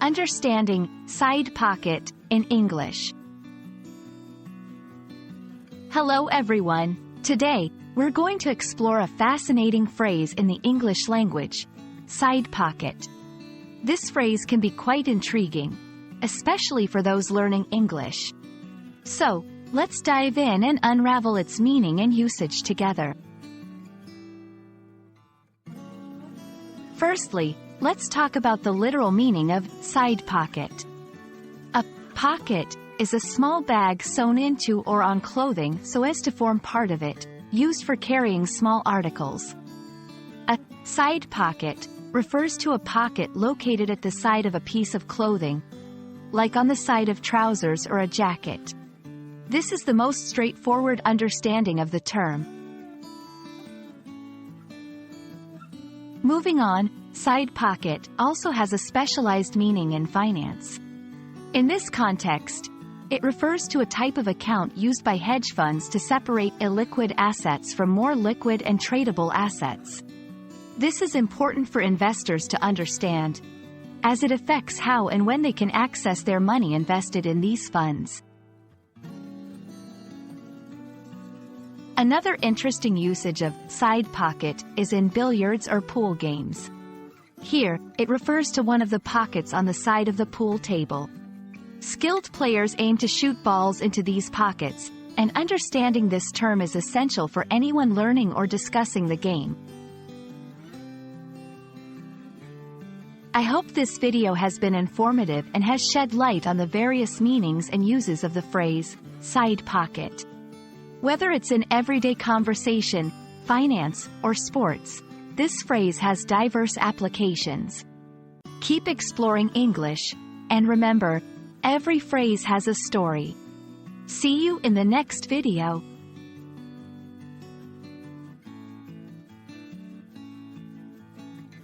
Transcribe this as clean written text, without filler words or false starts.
Understanding side pocket in English. Hello everyone. Today, we're going to explore a fascinating phrase in the English language, side pocket. This phrase can be quite intriguing, especially for those learning English. So, let's dive in and unravel its meaning and usage together. Firstly, let's talk about the literal meaning of side pocket. A pocket is a small bag sewn into or on clothing so as to form part of it, used for carrying small articles. A side pocket refers to a pocket located at the side of a piece of clothing, like on the side of trousers or a jacket. This is the most straightforward understanding of the term. Moving on, side pocket also has a specialized meaning in finance. In this context, it refers to a type of account used by hedge funds to separate illiquid assets from more liquid and tradable assets. This is important for investors to understand, as it affects how and when they can access their money invested in these funds. Another interesting usage of side pocket is in billiards or pool games. Here, it refers to one of the pockets on the side of the pool table. Skilled players aim to shoot balls into these pockets, and understanding this term is essential for anyone learning or discussing the game. I hope this video has been informative and has shed light on the various meanings and uses of the phrase, side pocket. Whether it's in everyday conversation, finance, or sports, this phrase has diverse applications. Keep exploring English, and remember, every phrase has a story. See you in the next video.